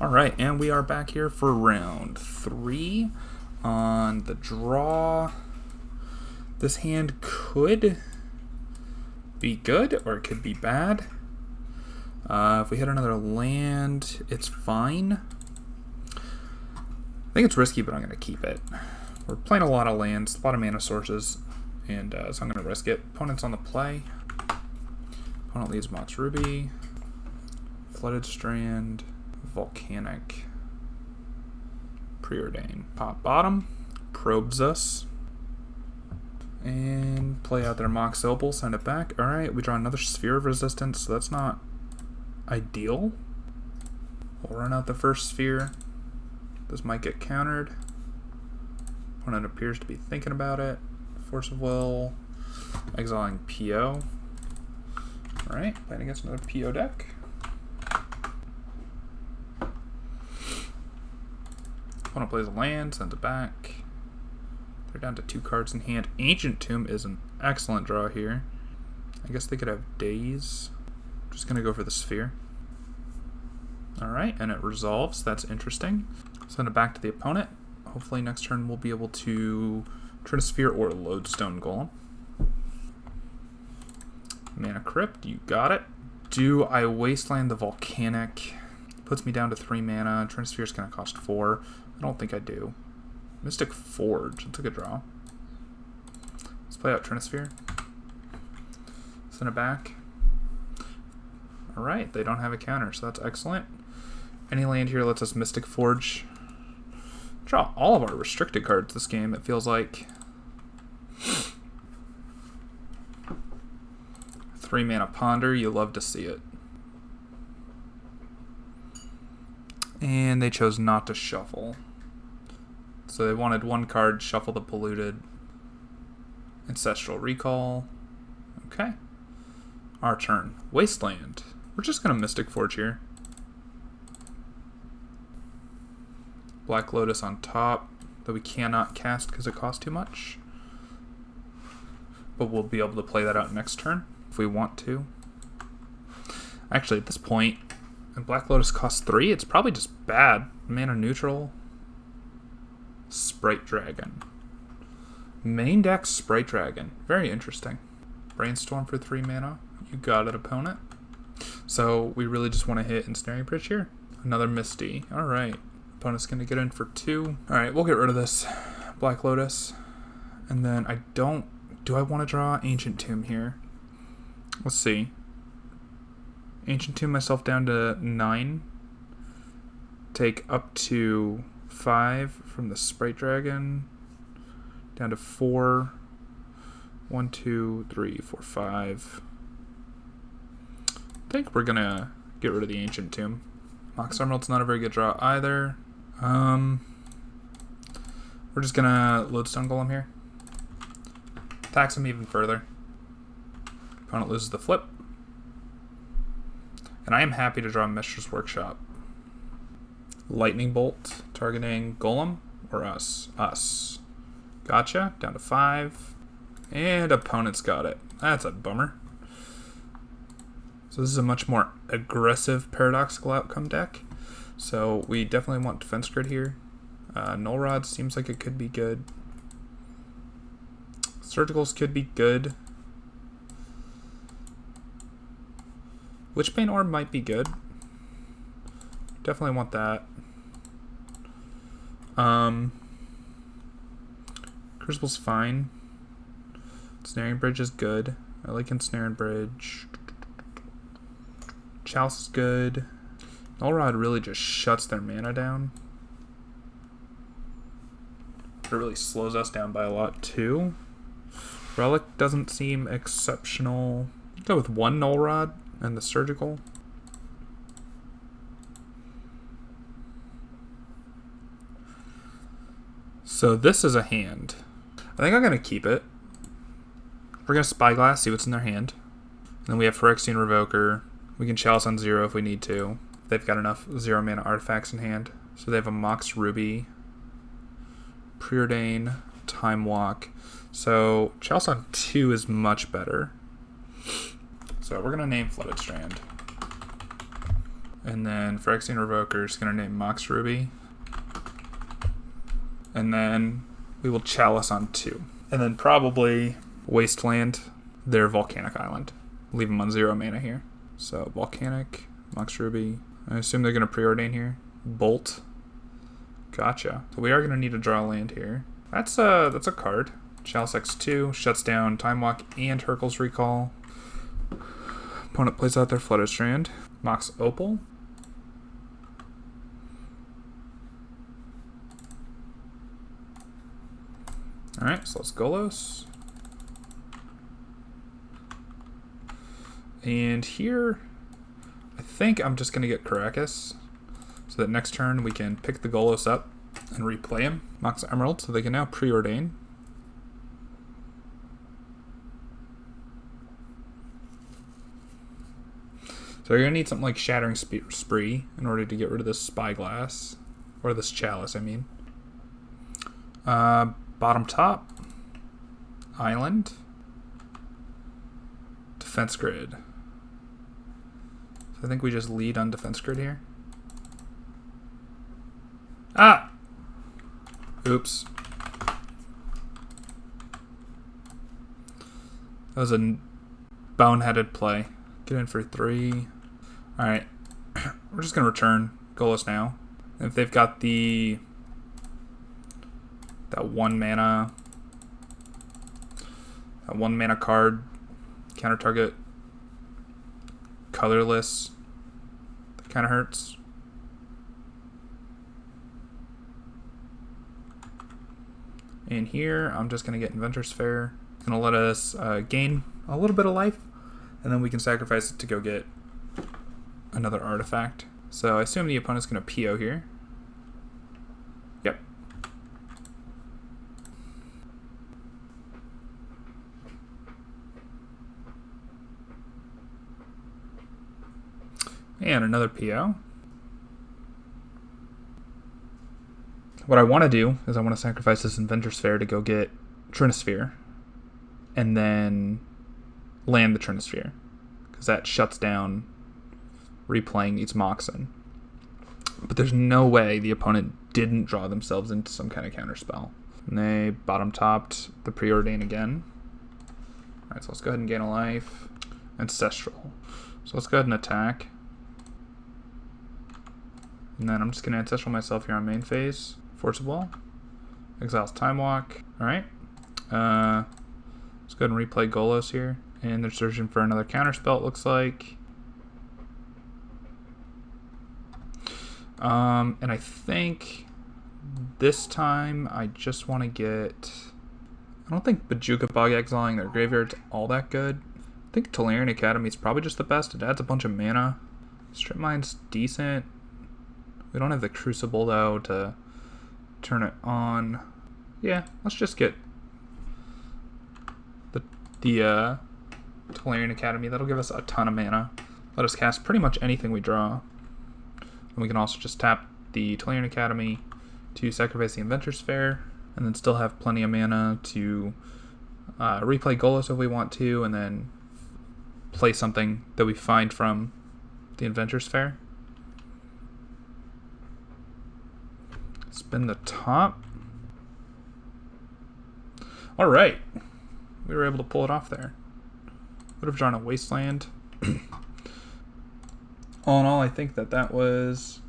Alright, and we are back here for round 3 on the draw. This hand could be good or it could be bad. If we hit another land, it's fine. I think it's risky, but I'm going to keep it. We're playing a lot of lands, a lot of mana sources, and so I'm going to risk it. Opponent's on the play. Opponent leads Mox Ruby, Flooded Strand, Volcanic, Preordain. Pop bottom, probes us, and play out their Mox Opal, send it back. Alright, we draw another Sphere of Resistance, so that's not ideal. We'll run out the first sphere. This might get countered. Opponent appears to be thinking about it. Force of Will, exiling PO. Alright, playing against another PO deck. Opponent plays a land, sends it back. They're down to 2 cards in hand. Ancient Tomb is an excellent draw here. I guess they could have Daze. Just gonna go for the sphere. Alright, and it resolves. That's interesting. Send it back to the opponent. Hopefully next turn we'll be able to turn a sphere or Lodestone Golem. Mana Crypt, you got it. Do I wasteland the Volcanic? Puts me down to 3 mana. Turn a sphere is gonna cost 4. I don't think I do. Mystic Forge, that's a good draw. Let's play out Trinisphere. Send it back. Alright, they don't have a counter, so that's excellent. Any land here lets us Mystic Forge. Draw all of our restricted cards this game, it feels like. 3 mana Ponder, you love to see it. And they chose not to shuffle. So they wanted 1 card, shuffle the Polluted. Ancestral Recall. Okay. Our turn. Wasteland. We're just going to Mystic Forge here. Black Lotus on top, that we cannot cast because it costs too much. But we'll be able to play that out next turn if we want to. Actually, at this point, and Black Lotus costs 3, it's probably just bad. Mana neutral. Sprite Dragon. Main deck Sprite Dragon. Very interesting. Brainstorm for 3 mana. You got it, opponent. So we really just want to hit Ensnaring Bridge here. Another Misty. Alright. Opponent's going to get in for 2. Alright, we'll get rid of this Black Lotus. And then I don't... Do I want to draw Ancient Tomb here? Let's see. Ancient Tomb myself down to 9. Take up to 5 from the Sprite Dragon. Down to 4. 1, 2, 3, 4, 5. I think we're going to get rid of the Ancient Tomb. Mox Emerald's not a very good draw either. We're just going to Lodestone Golem here. Tax him even further. Opponent loses the flip. And I am happy to draw Mishra's Workshop. Lightning Bolt, targeting Golem or us? Us. Gotcha. Down to 5. And opponent's got it. That's a bummer. So this is a much more aggressive Paradoxical Outcome deck. So we definitely want Defense Grid here. Null Rod seems like it could be good. Surgicals could be good. Witchbane Orb might be good. Definitely want that. Crucible's fine. Ensnaring Bridge is good. I like Ensnaring Bridge. Chalice is good. Null Rod really just shuts their mana down. It really slows us down by a lot too. Relic doesn't seem exceptional. Go with 1 Null Rod and the Surgical. So this is a hand. I think I'm going to keep it. We're going to Spyglass, see what's in their hand. And then we have Phyrexian Revoker. We can Chalice on 0 if we need to. They've got enough 0 mana artifacts in hand. So they have a Mox Ruby, Preordain, Time Walk. So Chalice on 2 is much better. So we're going to name Flooded Strand. And then Phyrexian Revoker is going to name Mox Ruby. And then we will Chalice on 2. And then probably Wasteland their Volcanic Island. Leave them on 0 mana here. So Volcanic, Mox Ruby. I assume they're going to preordain here. Bolt. Gotcha. So we are going to need to draw a land here. That's a card. Chalice X2 shuts down Time Walk and Hurkyl's Recall. Opponent plays out their Flutter Strand. Mox Opal. Alright, so let's Golos. And here, I think I'm just going to get Caracas, so that next turn we can pick the Golos up and replay him. Mox Emerald, so they can now preordain. So you're going to need something like Shattering Spree in order to get rid of this Spyglass, or this Chalice, I mean. Bottom top, Island, Defense Grid. So I think we just lead on Defense Grid here. Ah! Oops. That was a boneheaded play. Get in for 3. Alright. We're just going to return Golos now. If they've got that 1 mana card, counter target, colorless, that kind of hurts. And here, I'm just going to get Inventor's Fair. It's going to let us gain a little bit of life, and then we can sacrifice it to go get another artifact. So I assume the opponent's going to PO here. Yep. And another PO. What I want to do is I want to sacrifice this Inventor's Fair to go get Trinisphere, and then land the Trinisphere, because that shuts down replaying these Moxen. But there's no way the opponent didn't draw themselves into some kind of counterspell. And they bottom topped the Preordain again. Alright, so let's go ahead and gain a life. Ancestral. So let's go ahead and attack. And then I'm just going to Ancestral myself here on main phase. Force of Will. Exiles Time Walk. Alright. Let's go ahead and replay Golos here. And they're searching for another counterspell, it looks like. And I think this time I just want to get... I don't think Bajuka Bog Exiling their graveyard's all that good. I think Tolarian Academy is probably just the best. It adds a bunch of mana. Strip Mine's decent. We don't have the Crucible, though, to turn it on. Yeah, let's just get the Tolarian Academy. That'll give us a ton of mana. Let us cast pretty much anything we draw. And we can also just tap the Tolarian Academy to sacrifice the Inventor's Fair, and then still have plenty of mana to replay Golos if we want to, and then play something that we find from the Inventor's Fair. Spin the top. Alright. We were able to pull it off there. Would have drawn a Wasteland. All in all, I think that was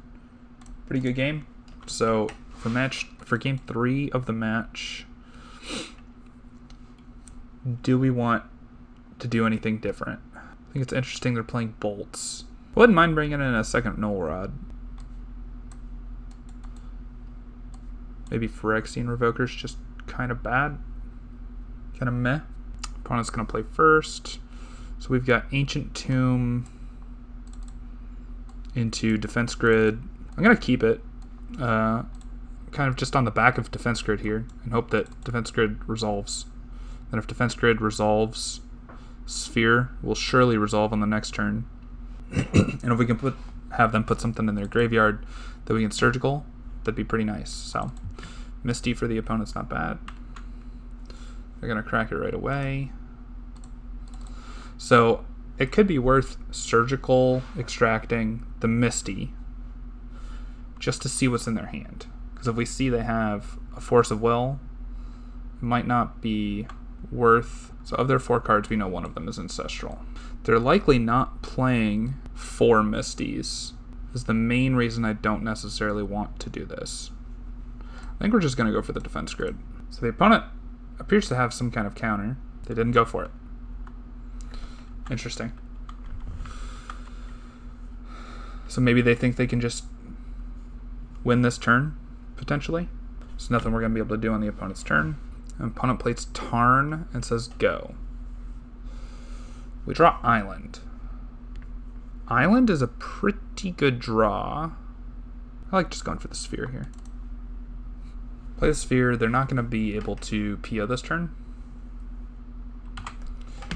a pretty good game. So for game 3 of the match, do we want to do anything different? I think it's interesting they're playing bolts. I wouldn't mind bringing in a second Null Rod. Maybe Phyrexian Revoker's just kind of bad. Kind of meh. Opponent's going to play first. So we've got Ancient Tomb into Defense Grid. I'm going to keep it kind of just on the back of Defense Grid here and hope that Defense Grid resolves. And if Defense Grid resolves, Sphere will surely resolve on the next turn. And if we can have them put something in their graveyard that we can Surgical, that'd be pretty nice. So Misty for the opponent's not bad. They're going to crack it right away. So it could be worth Surgical extracting the the Misty just to see what's in their hand. Because if we see they have a Force of Will, it might not be worth... So of their 4 cards, we know one of them is Ancestral. They're likely not playing 4 Misties. Is the main reason I don't necessarily want to do this. I think we're just going to go for the defense grid. So the opponent appears to have some kind of counter. They didn't go for it. Interesting. So maybe they think they can just win this turn, potentially. There's nothing we're going to be able to do on the opponent's turn. Opponent plays Tarn and says go. We draw Island. Island is a pretty good draw. I like just going for the Sphere here. Play the Sphere. They're not going to be able to PO this turn.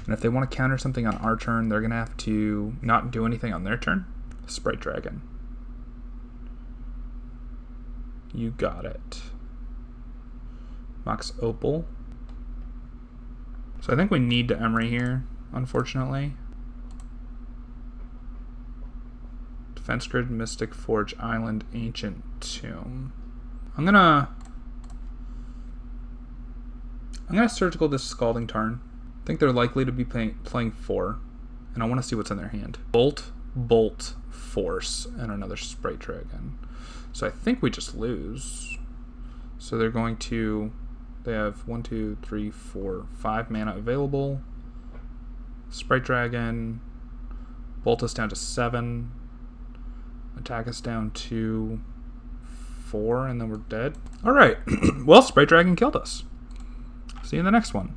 And if they want to counter something on our turn, they're going to have to not do anything on their turn. Sprite Dragon. You got it. Mox Opal. So I think we need to Emery here, unfortunately. Defense Grid, Mystic Forge, Island, Ancient Tomb. I'm gonna Surgical this Scalding Tarn. I think they're likely to be playing 4, and I want to see what's in their hand. Bolt, Bolt, Force, and another Sprite Dragon. So I think we just lose. So they're going to... They have 1, 2, 3, 4, 5 mana available. Sprite Dragon. Bolt us down to 7. Attack us down to 4, and then we're dead. Alright. Well, Sprite Dragon killed us. See you in the next one.